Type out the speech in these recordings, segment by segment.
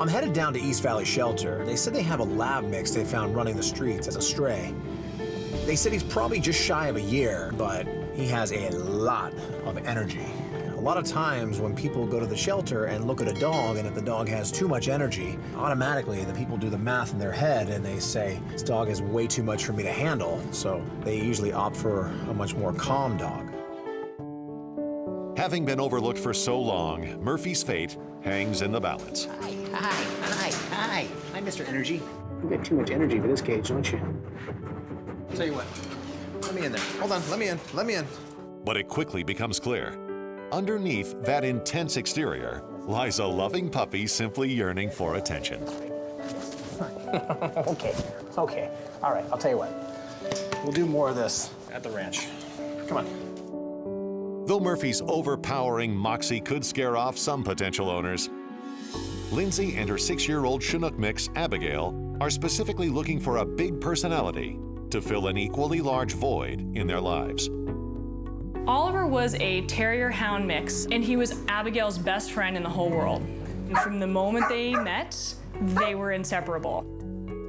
I'm headed down to East Valley Shelter. They said they have a lab mix they found running the streets as a stray. They said he's probably just shy of a year, but he has a lot of energy. A lot of times when people go to the shelter and look at a dog, and if the dog has too much energy, automatically the people do the math in their head and they say, this dog has way too much for me to handle, so they usually opt for a much more calm dog. Having been overlooked for so long, Murphy's fate hangs in the balance. Hi, Mr. Energy. You got too much energy for this cage, don't you? I'll tell you what, let me in there. Hold on, let me in. But it quickly becomes clear. Underneath that intense exterior lies a loving puppy simply yearning for attention. Okay. All right, I'll tell you what. We'll do more of this at the ranch. Come on. Though Murphy's overpowering moxie could scare off some potential owners, Lindsay and her 6-year-old Chinook mix, Abigail, are specifically looking for a big personality to fill an equally large void in their lives. Oliver was a terrier-hound mix, and he was Abigail's best friend in the whole world. And from the moment they met, they were inseparable.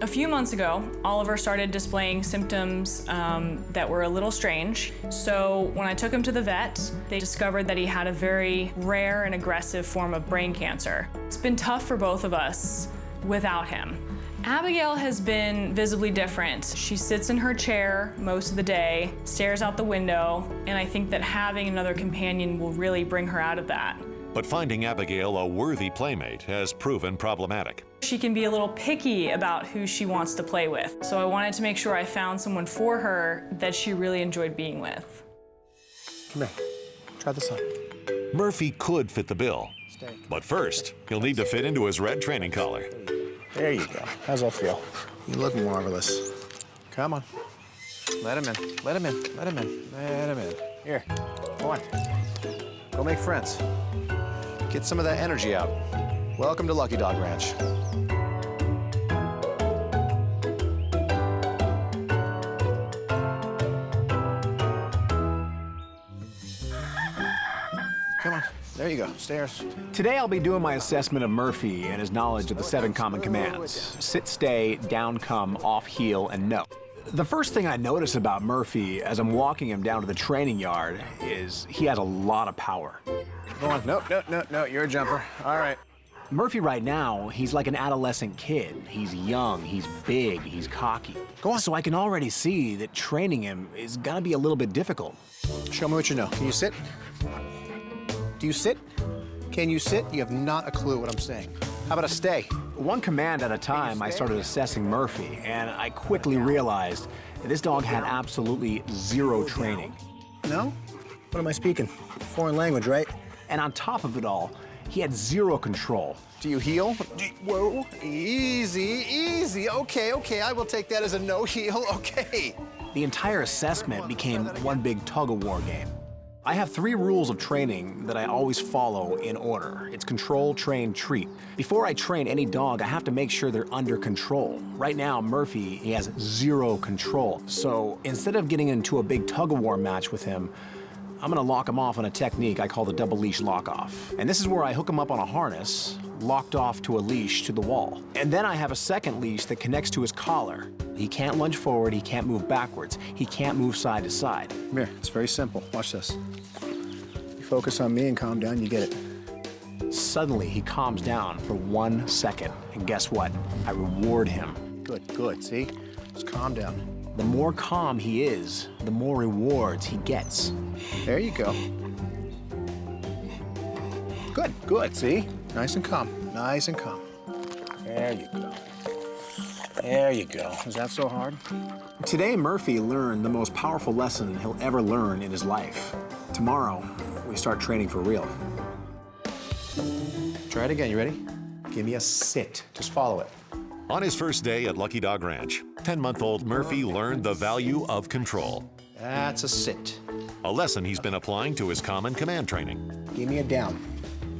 A few months ago, Oliver started displaying symptoms that were a little strange. So when I took him to the vet, they discovered that he had a very rare and aggressive form of brain cancer. It's been tough for both of us without him. Abigail has been visibly different. She sits in her chair most of the day, stares out the window, and I think that having another companion will really bring her out of that. But finding Abigail a worthy playmate has proven problematic. She can be a little picky about who she wants to play with, so I wanted to make sure I found someone for her that she really enjoyed being with. Come here, try this on. Murphy could fit the bill, but first, he'll need to fit into his red training collar. There you go. How's that feel? You look marvelous. Come on. Let him in. Here, come on. Go make friends. Get some of that energy out. Welcome to Lucky Dog Ranch. Come on. There you go. Stairs. Today I'll be doing my assessment of Murphy and his knowledge of the 7 common commands. Sit, stay, down, come, off, heel, and no. The first thing I notice about Murphy as I'm walking him down to the training yard is he has a lot of power. Go on. No, you're a jumper. All right. Murphy right now, he's like an adolescent kid. He's young, he's big, he's cocky. Go on. So I can already see that training him is gonna be a little bit difficult. Show me what you know. Can you sit? Do you sit? Can you sit? You have not a clue what I'm saying. How about a stay? One command at a time, I started assessing Murphy, and I quickly realized that this dog had absolutely zero training. No? What am I speaking? Foreign language, right? And on top of it all, he had zero control. Do you heel? Whoa, easy. Okay, I will take that as a no heel, okay. The entire assessment became one big tug-of-war game. I have 3 rules of training that I always follow in order. It's control, train, treat. Before I train any dog, I have to make sure they're under control. Right now, Murphy, he has zero control. So instead of getting into a big tug-of-war match with him, I'm gonna lock him off on a technique I call the double leash lock off. And this is where I hook him up on a harness, locked off to a leash to the wall. And then I have a second leash that connects to his collar. He can't lunge forward, he can't move backwards, he can't move side to side. Come here, it's very simple. Watch this. You focus on me and calm down, you get it. Suddenly, he calms down for 1 second. And guess what? I reward him. Good, see? Just calm down. The more calm he is, the more rewards he gets. There you go. Good, see? Nice and calm. There you go. Is that so hard? Today, Murphy learned the most powerful lesson he'll ever learn in his life. Tomorrow, we start training for real. Try it again, you ready? Give me a sit. Just follow it. On his first day at Lucky Dog Ranch, 10-month-old Murphy learned the value of control. That's a sit. A lesson he's been applying to his common command training. Give me a down.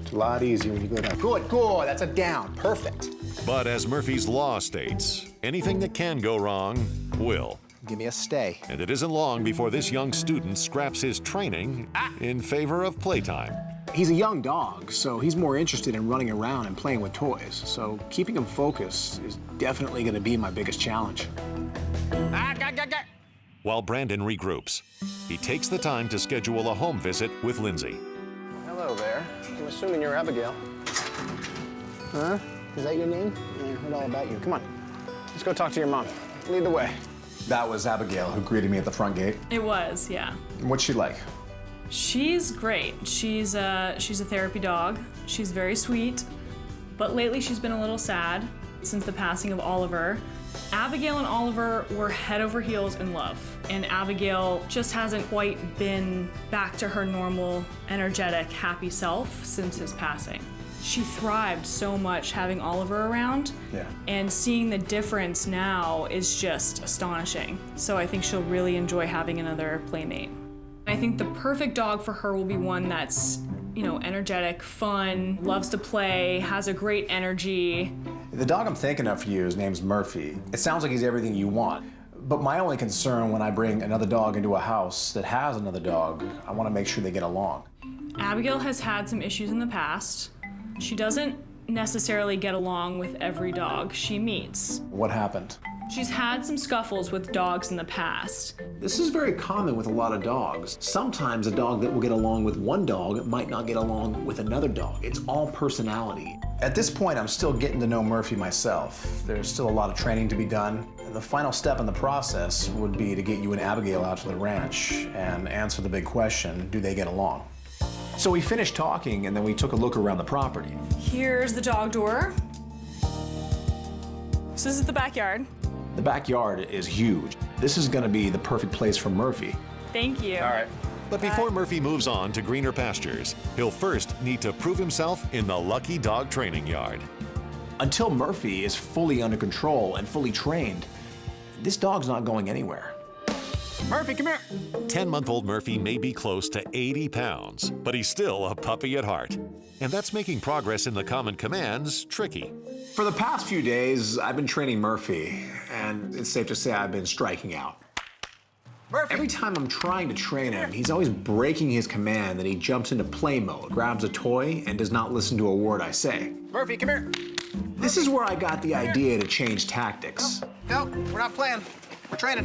It's a lot easier when you go down. Good, that's a down, perfect. But as Murphy's law states, anything that can go wrong will. Give me a stay. And it isn't long before this young student scraps his training in favor of playtime. He's a young dog, so he's more interested in running around and playing with toys. So keeping him focused is definitely going to be my biggest challenge. While Brandon regroups, he takes the time to schedule a home visit with Lindsay. Hello there. I'm assuming you're Abigail. Huh? Is that your name? I heard all about you. Come on. Let's go talk to your mom. Lead the way. That was Abigail who greeted me at the front gate. It was, yeah. What's she like? She's great. She's a therapy dog. She's very sweet, but lately she's been a little sad since the passing of Oliver. Abigail and Oliver were head over heels in love, and Abigail just hasn't quite been back to her normal, energetic, happy self since his passing. She thrived so much having Oliver around, and seeing the difference now is just astonishing. So I think she'll really enjoy having another playmate. I think the perfect dog for her will be one that's, you know, energetic, fun, loves to play, has a great energy. The dog I'm thinking of for you, his name's Murphy. It sounds like he's everything you want. But my only concern when I bring another dog into a house that has another dog, I want to make sure they get along. Abigail has had some issues in the past. She doesn't necessarily get along with every dog she meets. What happened? She's had some scuffles with dogs in the past. This is very common with a lot of dogs. Sometimes a dog that will get along with one dog might not get along with another dog. It's all personality. At this point, I'm still getting to know Murphy myself. There's still a lot of training to be done. The final step in the process would be to get you and Abigail out to the ranch and answer the big question, do they get along? So we finished talking and then we took a look around the property. Here's the dog door. So this is the backyard. The backyard is huge. This is gonna be the perfect place for Murphy. Thank you. All right. But before Murphy moves on to greener pastures, he'll first need to prove himself in the Lucky Dog training yard. Until Murphy is fully under control and fully trained, this dog's not going anywhere. Murphy, come here. 10-month-old Murphy may be close to 80 pounds, but he's still a puppy at heart. And that's making progress in the common commands tricky. For the past few days, I've been training Murphy, and it's safe to say I've been striking out. Murphy. Every time I'm trying to train him, he's always breaking his command and he jumps into play mode, grabs a toy, and does not listen to a word I say. Murphy, come here. This is where I got the idea to change tactics. No, we're not playing. We're training.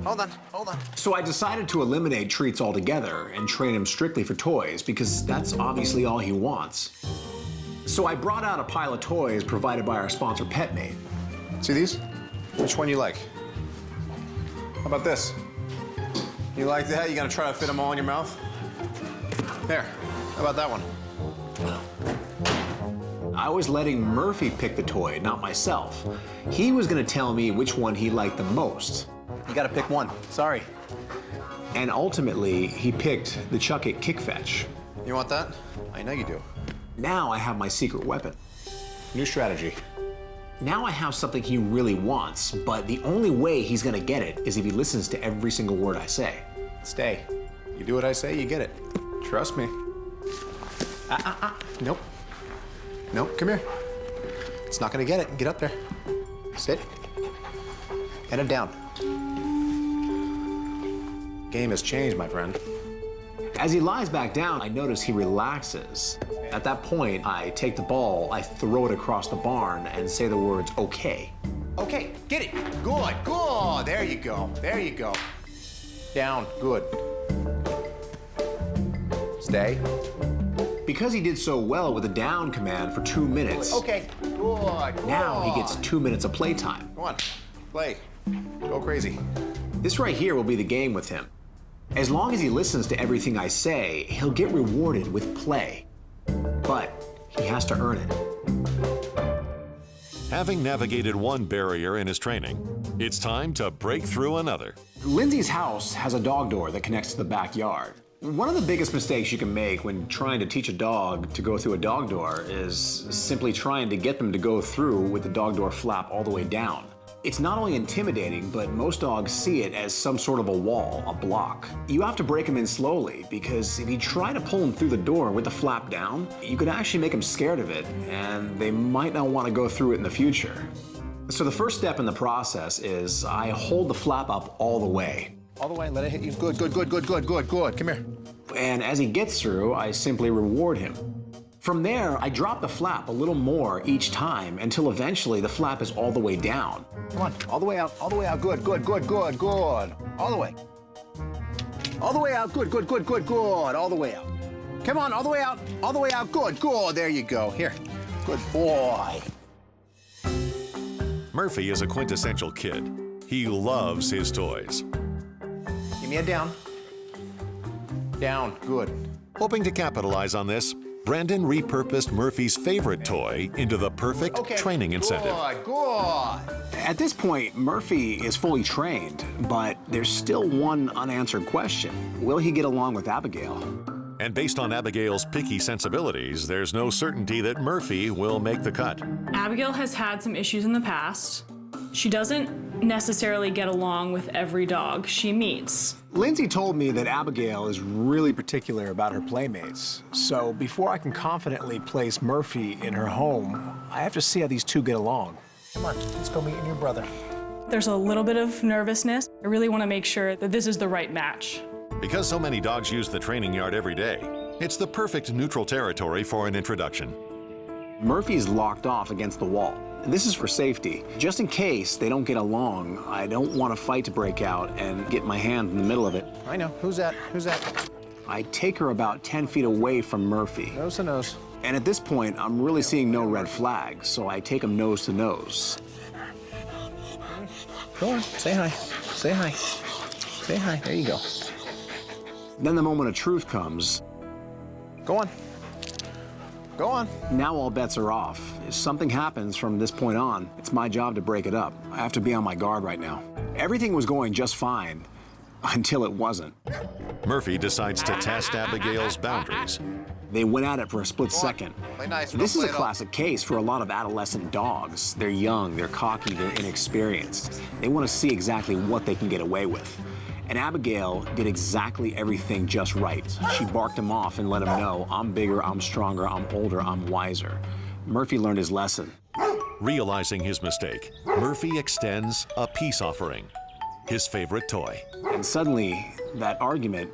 Hold on. So I decided to eliminate treats altogether and train him strictly for toys because that's obviously all he wants. So I brought out a pile of toys provided by our sponsor PetMate. See these? Which one you like? How about this? You like that? You gonna try to fit them all in your mouth? There. How about that one? I was letting Murphy pick the toy, not myself. He was gonna tell me which one he liked the most. You gotta pick one. Sorry. And ultimately, he picked the Chuck It Kick Fetch. You want that? I know you do. Now I have my secret weapon. New strategy. Now I have something he really wants, but the only way he's gonna get it is if he listens to every single word I say. Stay. You do what I say, you get it. Trust me. Nope. Nope, come here. It's not gonna get it. Get up there. Sit. Head it down. Game has changed, my friend. As he lies back down, I notice he relaxes. At that point, I take the ball, I throw it across the barn, and say the words, okay. Okay, get it. Good, good. There you go. There you go. Down, good. Stay. Because he did so well with the down command for 2 minutes, Okay, good. now he gets 2 minutes of playtime. Come on, play. Go crazy. This right here will be the game with him. As long as he listens to everything I say, he'll get rewarded with play. But he has to earn it. Having navigated one barrier in his training, it's time to break through another. Lindsay's house has a dog door that connects to the backyard. One of the biggest mistakes you can make when trying to teach a dog to go through a dog door is simply trying to get them to go through with the dog door flap all the way down. It's not only intimidating, but most dogs see it as some sort of a wall, a block. You have to break them in slowly, because if you try to pull them through the door with the flap down, you could actually make them scared of it, and they might not want to go through it in the future. So the first step in the process is I hold the flap up all the way. All the way, let it hit you. Good, good, good, good, good, good, good. Come here. And as he gets through, I simply reward him. From there, I drop the flap a little more each time until eventually the flap is all the way down. Come on, all the way out, all the way out. Good, good, good, good, good. All the way. All the way out, good, good, good, good, good. All the way out. Come on, all the way out, good, good. There you go. Here, good boy. Murphy is a quintessential kid. He loves his toys. Give me a down. Down, good. Hoping to capitalize on this, Brandon repurposed Murphy's favorite toy into the perfect training incentive. Good, good. At this point, Murphy is fully trained, but there's still one unanswered question. Will he get along with Abigail? And based on Abigail's picky sensibilities, there's no certainty that Murphy will make the cut. Abigail has had some issues in the past. She doesn't necessarily get along with every dog she meets. Lindsay told me that Abigail is really particular about her playmates. So before I can confidently place Murphy in her home, I have to see how these two get along. Come on, let's go meet your new brother. There's a little bit of nervousness. I really want to make sure that this is the right match. Because so many dogs use the training yard every day, it's the perfect neutral territory for an introduction. Murphy's locked off against the wall. This is for safety. Just in case they don't get along, I don't want a fight to break out and get my hand in the middle of it. I know. Who's that? Who's that? I take her about 10 feet away from Murphy. Nose to nose. And at this point, I'm really seeing no red flags, so I take him nose to nose. Go on, say hi. Say hi. Say hi. There you go. Then the moment of truth comes. Go on. Go on. Now all bets are off. If something happens from this point on, it's my job to break it up. I have to be on my guard right now. Everything was going just fine until it wasn't. Murphy decides to test Abigail's boundaries. They went at it for a split second. Play nice. This is a classic case for a lot of adolescent dogs. They're young, they're cocky, they're inexperienced. They want to see exactly what they can get away with. And Abigail did exactly everything just right. She barked him off and let him know, I'm bigger, I'm stronger, I'm older, I'm wiser. Murphy learned his lesson. Realizing his mistake, Murphy extends a peace offering, his favorite toy. And suddenly, that argument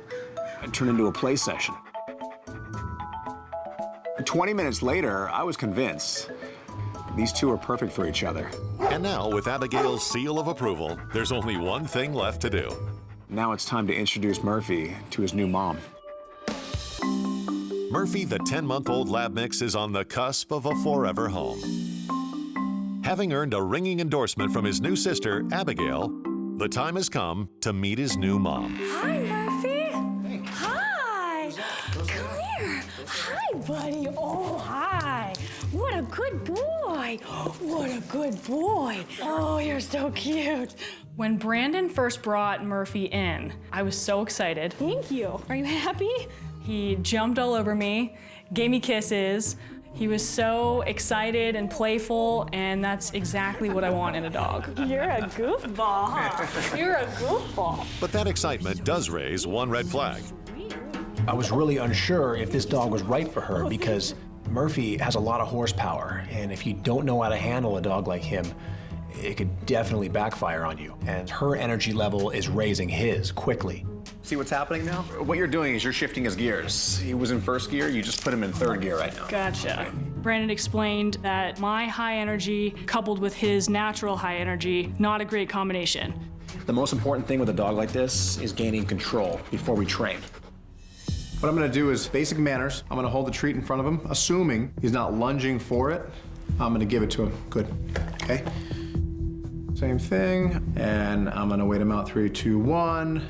turned into a play session. 20 minutes later, I was convinced these two are perfect for each other. And now, with Abigail's seal of approval, there's only one thing left to do. Now it's time to introduce Murphy to his new mom. Murphy, the 10-month-old lab mix, is on the cusp of a forever home. Having earned a ringing endorsement from his new sister, Abigail, the time has come to meet his new mom. Hi, Murphy. Hi. Come here. Hi, buddy. Oh, hi. What a good boy. What a good boy. Oh, you're so cute. When Brandon first brought Murphy in, I was so excited. Thank you. Are you happy? He jumped all over me, gave me kisses. He was so excited and playful, and that's exactly what I want in a dog. You're a goofball, huh? You're a goofball. But that excitement does raise one red flag. I was really unsure if this dog was right for her because Murphy has a lot of horsepower, and if you don't know how to handle a dog like him, it could definitely backfire on you. And her energy level is raising his quickly. See what's happening now? What you're doing is you're shifting his gears. He was in first gear, you just put him in third gear right now. Gotcha. Brandon explained that my high energy coupled with his natural high energy, not a great combination. The most important thing with a dog like this is gaining control before we train. What I'm gonna do is basic manners. I'm gonna hold the treat in front of him, assuming he's not lunging for it. I'm gonna give it to him. Good. Okay? Same thing. And I'm gonna wait him out. 3, 2, 1.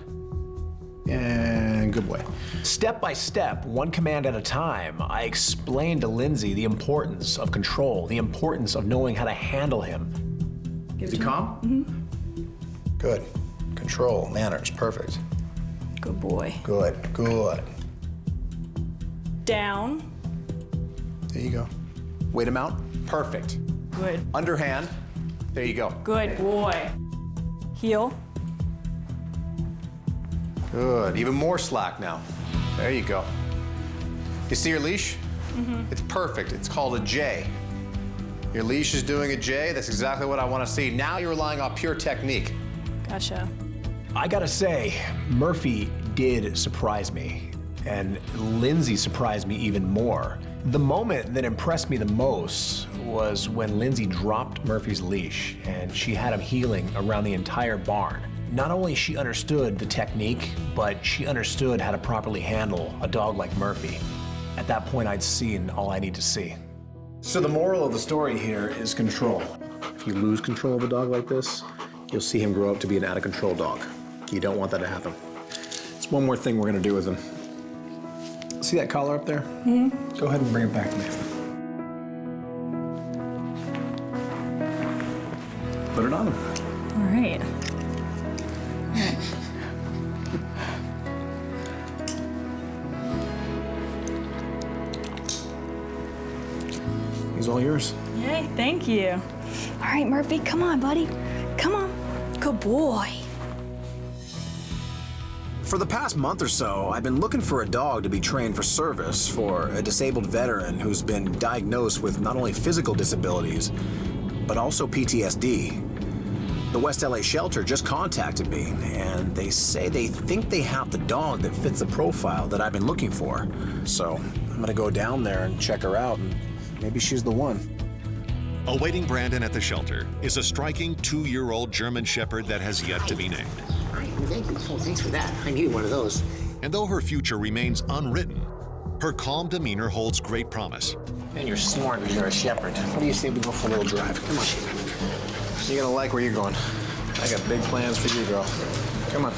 And good boy. Step by step, one command at a time, I explained to Lindsay the importance of control, the importance of knowing how to handle him. Is he calm? Mm-hmm. Good. Control, manners, perfect. Good boy. Good, good. Down. There you go. Wait him out. Perfect. Good. Underhand. There you go. Good boy. Heel. Good. Even more slack now. There you go. You see your leash? Mm-hmm. It's perfect. It's called a J. Your leash is doing a J. That's exactly what I want to see. Now you're relying on pure technique. Gotcha. I gotta say, Murphy did surprise me. and Lindsay surprised me even more. The moment that impressed me the most was when Lindsay dropped Murphy's leash and she had him heeling around the entire barn. Not only she understood the technique, but she understood how to properly handle a dog like Murphy. At that point, I'd seen all I need to see. So the moral of the story here is control. If you lose control of a dog like this, you'll see him grow up to be an out-of-control dog. You don't want that to happen. There's one more thing we're gonna do with him. See that collar up there? Mm-hmm. Go ahead and bring it back to me. Put it on him. All right. He's all yours. Yay, thank you. All right, Murphy, come on, buddy. Come on. Good boy. For the past month or so, I've been looking for a dog to be trained for service for a disabled veteran who's been diagnosed with not only physical disabilities, but also PTSD. The West LA shelter just contacted me, and they say they think they have the dog that fits the profile that I've been looking for. So I'm gonna go down there and check her out, and maybe she's the one. Awaiting Brandon at the shelter is a striking 2-year-old German Shepherd that has yet to be named. Thank you. Oh, thanks for that. I needed one of those. And though her future remains unwritten, her calm demeanor holds great promise. And you're smart because you're a shepherd. What do you say we go for a little drive? Come on. You're gonna like where you're going. I got big plans for you, girl. Come on.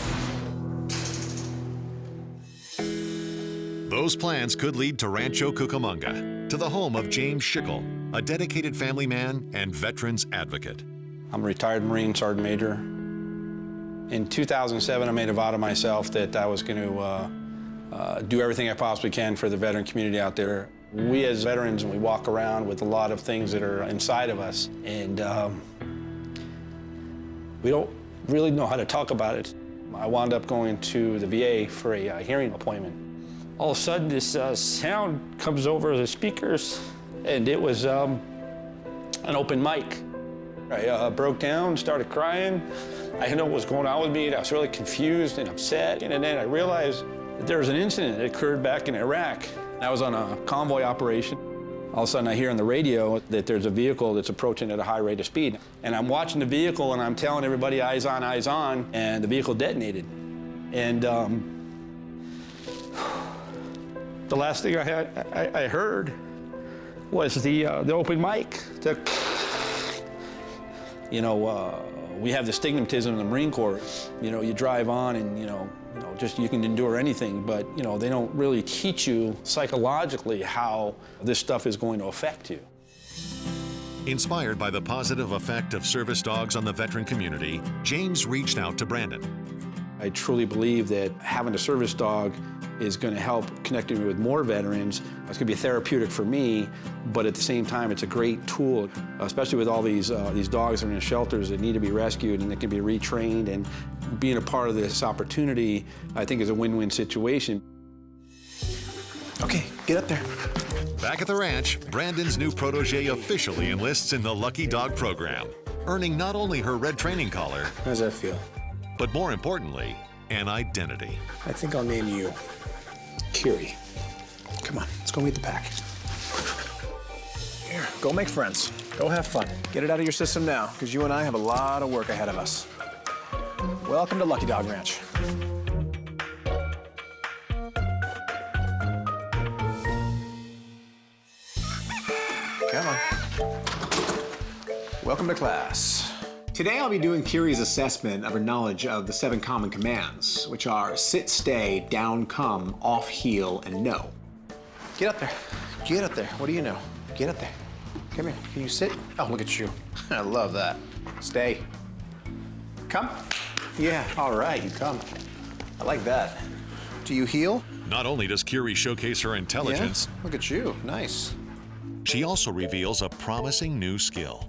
Those plans could lead to Rancho Cucamonga, to the home of James Schickel, a dedicated family man and veterans advocate. I'm a retired Marine Sergeant Major. In 2007, I made a vow to myself that I was going to do everything I possibly can for the veteran community out there. We as veterans, we walk around with a lot of things that are inside of us, and we don't really know how to talk about it. I wound up going to the VA for a hearing appointment. All of a sudden, this sound comes over the speakers, and it was an open mic. I broke down, started crying. I didn't know what was going on with me. I was really confused and upset. And then I realized that there was an incident that occurred back in Iraq. I was on a convoy operation. All of a sudden I hear on the radio that there's a vehicle that's approaching at a high rate of speed. And I'm watching the vehicle and I'm telling everybody eyes on, and the vehicle detonated. And the last thing I heard was the open mic. We have the stigmatism in the Marine Corps. You drive on and, just you can endure anything, but, they don't really teach you psychologically how this stuff is going to affect you. Inspired by the positive effect of service dogs on the veteran community, James reached out to Brandon. I truly believe that having a service dog is going to help connecting me with more veterans. It's going to be therapeutic for me, but at the same time, it's a great tool, especially with all these dogs that are in shelters that need to be rescued and that can be retrained. And being a part of this opportunity, I think, is a win-win situation. Okay, get up there. Back at the ranch, Brandon's new protege officially enlists in the Lucky Dog program, earning not only her red training collar, How does that feel? but more importantly, an identity. I think I'll name you Kyrie. Come on, let's go meet the pack. Here, go make friends. Go have fun. Get it out of your system now, because you and I have a lot of work ahead of us. Welcome to Lucky Dog Ranch. Come on. Welcome to class. Today I'll be doing Kyrie's assessment of her knowledge of the 7 common commands, which are sit, stay, down, come, off, heel, and no. Get up there. Get up there. What do you know? Get up there. Come here. Can you sit? Oh, look at you. I love that. Stay. Come. Yeah, all right, you come. I like that. Do you heel? Not only does Kyrie showcase her intelligence, Yeah? Look at you. Nice. she also reveals a promising new skill.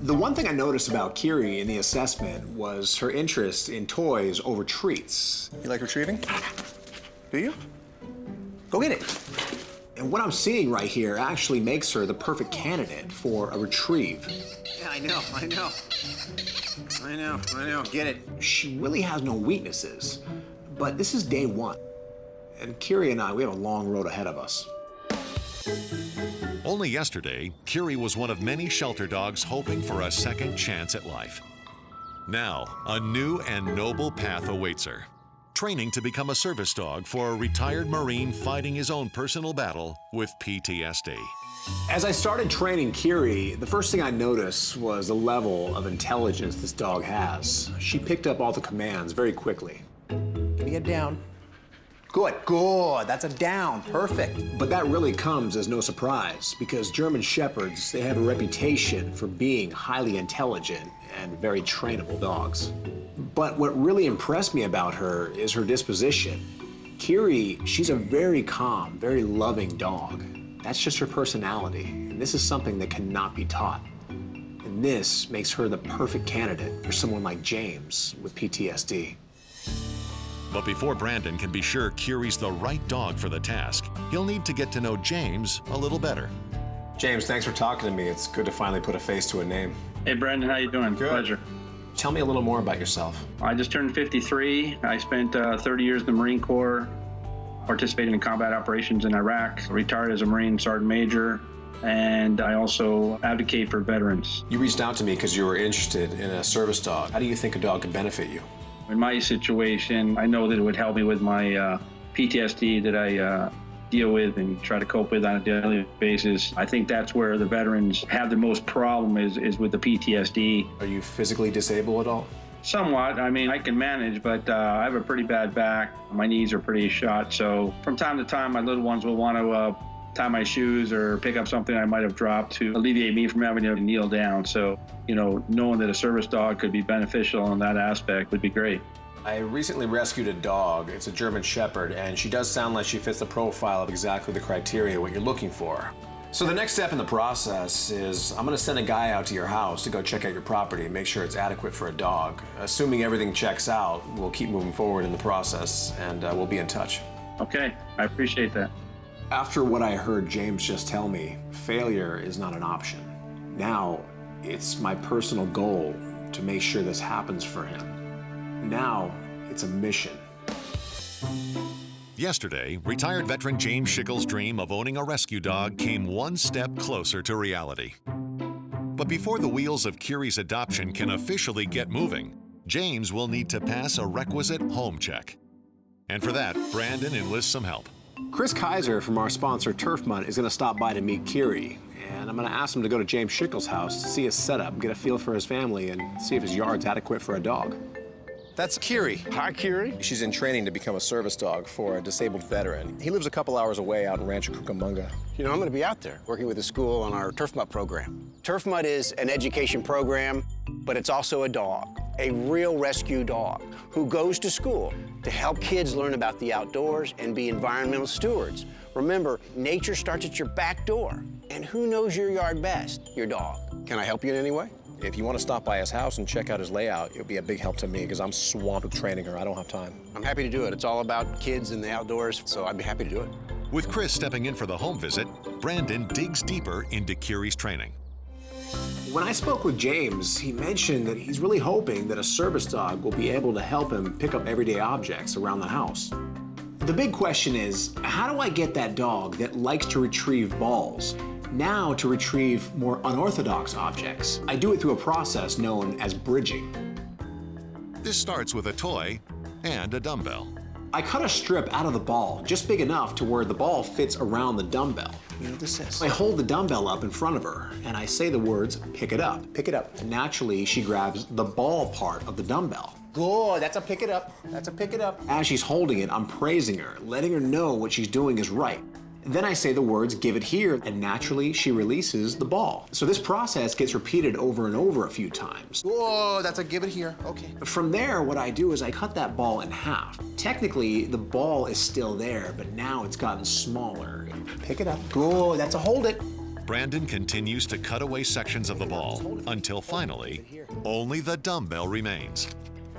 The one thing I noticed about Kyrie in the assessment was her interest in toys over treats. You like retrieving? Do you? Go get it. And what I'm seeing right here actually makes her the perfect candidate for a retrieve. Yeah, I know. Get it. She really has no weaknesses, but this is day one. And Kyrie and I, we have a long road ahead of us. Only yesterday, Kyrie was one of many shelter dogs hoping for a second chance at life. Now, a new and noble path awaits her. Training to become a service dog for a retired Marine fighting his own personal battle with PTSD. As I started training Kyrie, the first thing I noticed was the level of intelligence this dog has. She picked up all the commands very quickly. Give me a down. Good, good. That's a down. Perfect. But that really comes as no surprise because German Shepherds, they have a reputation for being highly intelligent and very trainable dogs. But what really impressed me about her is her disposition. Kyrie, she's a very calm, very loving dog. That's just her personality, and this is something that cannot be taught. And this makes her the perfect candidate for someone like James with PTSD. But before Brandon can be sure Kyrie's the right dog for the task, he'll need to get to know James a little better. James, thanks for talking to me. It's good to finally put a face to a name. Hey, Brandon, how you doing? Good. Pleasure. Tell me a little more about yourself. I just turned 53. I spent 30 years in the Marine Corps, participated in combat operations in Iraq, retired as a Marine Sergeant Major, and I also advocate for veterans. You reached out to me because you were interested in a service dog. How do you think a dog could benefit you? In my situation, I know that it would help me with my PTSD that I deal with and try to cope with on a daily basis. I think that's where the veterans have the most problem is with the PTSD. Are you physically disabled at all? Somewhat. I mean, I can manage, but I have a pretty bad back. My knees are pretty shot. So from time to time, my little ones will want to tie my shoes or pick up something I might have dropped to alleviate me from having to kneel down. So, you know, knowing that a service dog could be beneficial in that aspect would be great. I recently rescued a dog. It's a German Shepherd, and she does sound like she fits the profile of exactly the criteria what you're looking for. So the next step in the process is I'm gonna send a guy out to your house to go check out your property and make sure it's adequate for a dog. Assuming everything checks out, we'll keep moving forward in the process, and we'll be in touch. Okay, I appreciate that. After what I heard James just tell me, failure is not an option. Now, it's my personal goal to make sure this happens for him. Now, it's a mission. Yesterday, retired veteran James Schickel's dream of owning a rescue dog came one step closer to reality. But before the wheels of Kyrie's adoption can officially get moving, James will need to pass a requisite home check. And for that, Brandon enlists some help. Chris Kaiser from our sponsor Turf Mud is going to stop by to meet Kyrie, and I'm going to ask him to go to James Schickel's house to see his setup, get a feel for his family, and see if his yard's adequate for a dog. That's Kyrie. Hi, Kyrie. She's in training to become a service dog for a disabled veteran. He lives a couple hours away out in Rancho Cucamonga. You know, I'm going to be out there working with the school on our Turf Mud program. Turf Mud is an education program, but it's also a dog, a real rescue dog who goes to school to help kids learn about the outdoors and be environmental stewards. Remember, nature starts at your back door. And who knows your yard best? Your dog. Can I help you in any way? If you want to stop by his house and check out his layout, it'll be a big help to me because I'm swamped with training her. I don't have time. I'm happy to do it. It's all about kids and the outdoors, so I'd be happy to do it. With Chris stepping in for the home visit, Brandon digs deeper into Kyrie's training. When I spoke with James, he mentioned that he's really hoping that a service dog will be able to help him pick up everyday objects around the house. The big question is, how do I get that dog that likes to retrieve balls now to retrieve more unorthodox objects? I do it through a process known as bridging. This starts with a toy and a dumbbell. I cut a strip out of the ball, just big enough to where the ball fits around the dumbbell. You know what this is? I hold the dumbbell up in front of her, and I say the words, pick it up, pick it up. Naturally, she grabs the ball part of the dumbbell. Good, that's a pick it up. That's a pick it up. As she's holding it, I'm praising her, letting her know what she's doing is right. Then I say the words, give it here, and naturally she releases the ball. So this process gets repeated over and over a few times. Whoa, that's a give it here. Okay. From there, what I do is I cut that ball in half. Technically, the ball is still there, but now it's gotten smaller. Pick it up. Good, that's a hold it. Brandon continues to cut away sections of the ball until finally, only the dumbbell remains.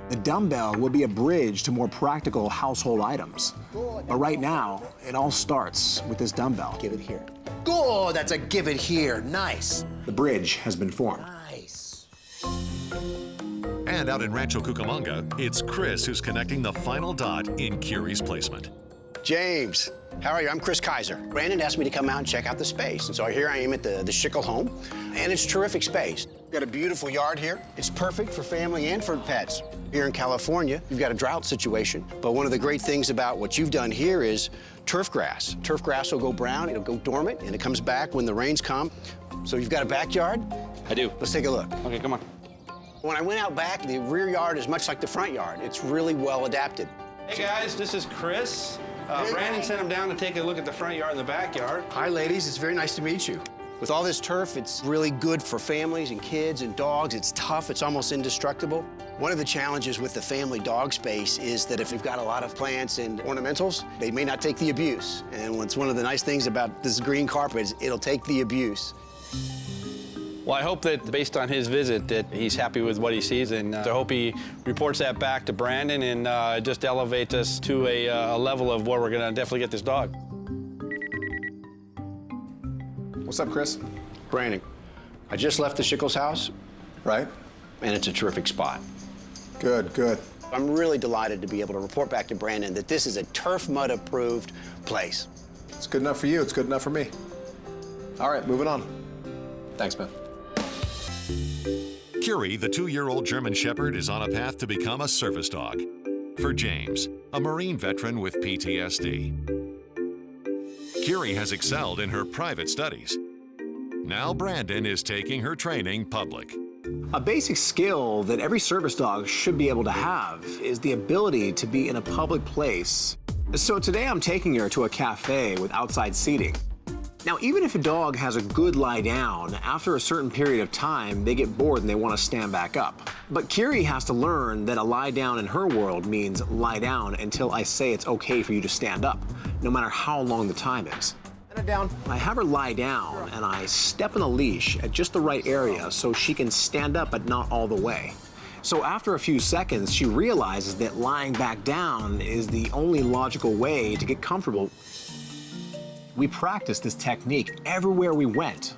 The dumbbell will be a bridge to more practical household items. But right now, it all starts with this dumbbell. Give it here. Good, that's a give it here. Nice. The bridge has been formed. Nice. And out in Rancho Cucamonga, it's Chris who's connecting the final dot in Kyrie's placement. James, how are you? I'm Chris Kaiser. Brandon asked me to come out and check out the space. And so here I am at the Schickel home, and it's a terrific space. We've got a beautiful yard here. It's perfect for family and for pets. Here in California, you've got a drought situation, but one of the great things about what you've done here is turf grass. Turf grass will go brown, it'll go dormant, and it comes back when the rains come. So you've got a backyard? I do. Let's take a look. Okay, come on. When I went out back, the rear yard is much like the front yard. It's really well adapted. Hey guys, this is Chris. Brandon sent him down to take a look at the front yard and the backyard. Hi, ladies. It's very nice to meet you. With all this turf, it's really good for families and kids and dogs. It's tough. It's almost indestructible. One of the challenges with the family dog space is that if you've got a lot of plants and ornamentals, they may not take the abuse. And it's one of the nice things about this green carpet is it'll take the abuse. Well, I hope that based on his visit that he's happy with what he sees, and I hope he reports that back to Brandon and just elevates us to a level of where we're gonna definitely get this dog. What's up, Chris? Brandon, I just left the Schickel's house, Right? and it's a terrific spot. Good, good. I'm really delighted to be able to report back to Brandon that this is a turf mud approved place. It's good enough for you. It's good enough for me. All right, moving on. Thanks, man. Kyrie, the 2-year-old German Shepherd, is on a path to become a service dog. For James, a Marine veteran with PTSD. Kyrie has excelled in her private studies. Now Brandon is taking her training public. A basic skill that every service dog should be able to have is the ability to be in a public place. So today I'm taking her to a cafe with outside seating. Now, even if a dog has a good lie down, after a certain period of time, they get bored and they want to stand back up. But Kyrie has to learn that a lie down in her world means lie down until I say it's okay for you to stand up, no matter how long the time is. Down. I have her lie down and I step on the leash at just the right area so she can stand up but not all the way. So after a few seconds, she realizes that lying back down is the only logical way to get comfortable. We practiced this technique everywhere we went.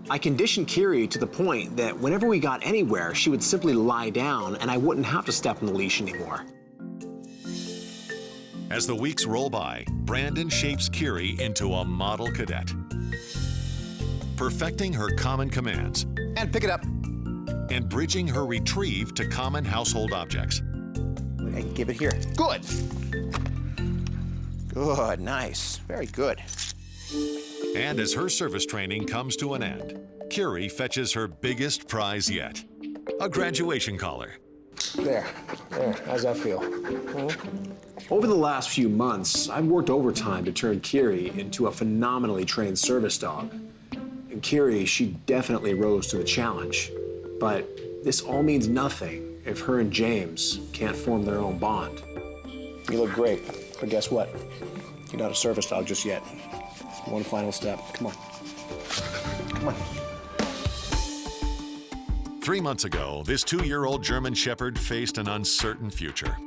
I conditioned Kyrie to the point that whenever we got anywhere, she would simply lie down and I wouldn't have to step on the leash anymore. As the weeks roll by, Brandon shapes Kyrie into a model cadet, perfecting her common commands And pick it up. and bridging her retrieve to common household objects. And give it here. Good. Good, nice. Very good. And as her service training comes to an end, Kyrie fetches her biggest prize yet, a graduation collar. There. How's that feel? Over the last few months, I've worked overtime to turn Kyrie into a phenomenally trained service dog. And Kyrie, she definitely rose to the challenge. But this all means nothing if her and James can't form their own bond. You look great, but guess what? You're not a service dog just yet. One final step. Come on. Come on. 3 months ago, this 2-year-old German Shepherd faced an uncertain future.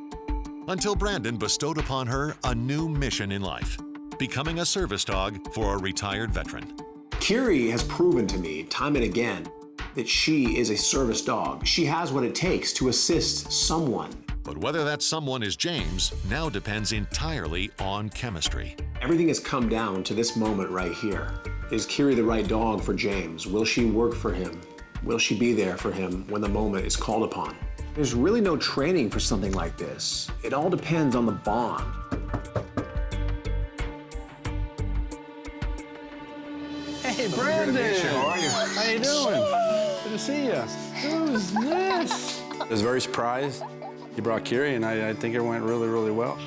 Until Brandon bestowed upon her a new mission in life, becoming a service dog for a retired veteran. Kyrie has proven to me time and again that she is a service dog. She has what it takes to assist someone. But whether that someone is James now depends entirely on chemistry. Everything has come down to this moment right here. Is Kyrie the right dog for James? Will she work for him? Will she be there for him when the moment is called upon? There's really no training for something like this. It all depends on the bond. Hey, Brandon! How are you? How you doing? Good to see you. Who's this? I was very surprised. You brought Kyrie, and I think it went really, really well.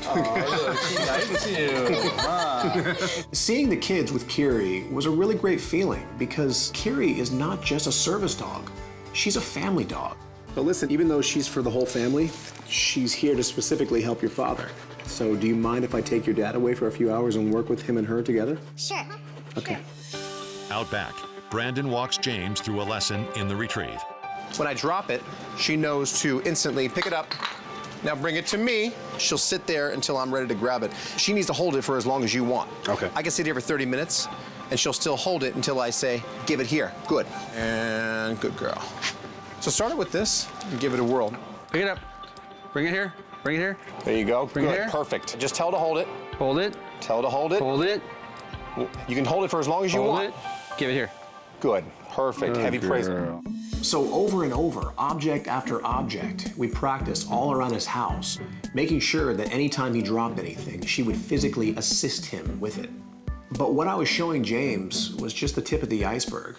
Nice to see you. Seeing the kids with Kyrie was a really great feeling because Kyrie is not just a service dog. She's a family dog. But listen, even though she's for the whole family, she's here to specifically help your father. So do you mind if I take your dad away for a few hours and work with him and her together? Sure. Okay. Out back, Brandon walks James through a lesson in the retrieve. When I drop it, she knows to instantly pick it up. Now bring it to me. She'll sit there until I'm ready to grab it. She needs to hold it for as long as you want. Okay. I can sit here for 30 minutes, and she'll still hold it until I say, give it here. Good. And good girl. So start it with this and give it a whirl. Pick it up. Bring it here. Bring it here. There you go. Bring it Good. here. Perfect. Just tell her to hold it. Hold it. Tell her to hold it. Hold it. You can hold it for as long as you Hold want. it. Give it here. Good. Perfect. Heavy praise. So over and over, object after object, we practiced all around his house, making sure that anytime he dropped anything, she would physically assist him with it. But what I was showing James was just the tip of the iceberg.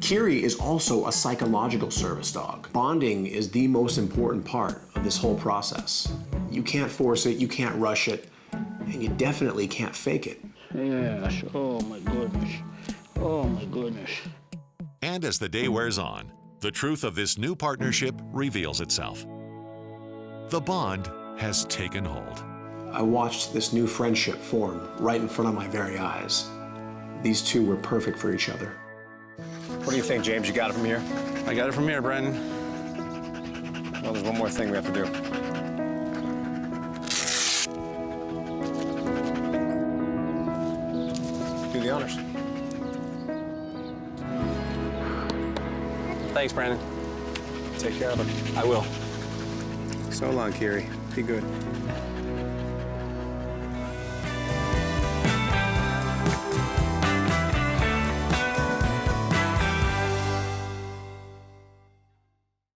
Kyrie is also a psychological service dog. Bonding is the most important part of this whole process. You can't force it, you can't rush it, and you definitely can't fake it. Yes. Oh my goodness. Oh my goodness. And as the day wears on, the truth of this new partnership reveals itself. The bond has taken hold. I watched this new friendship form right in front of my very eyes. These two were perfect for each other. What do you think, James? You got it from here? I got it from here, Brandon. Well, there's one more thing we have to do. Do the honors. Thanks, Brandon. Take care of him. I will. So long, Kyrie. Be good.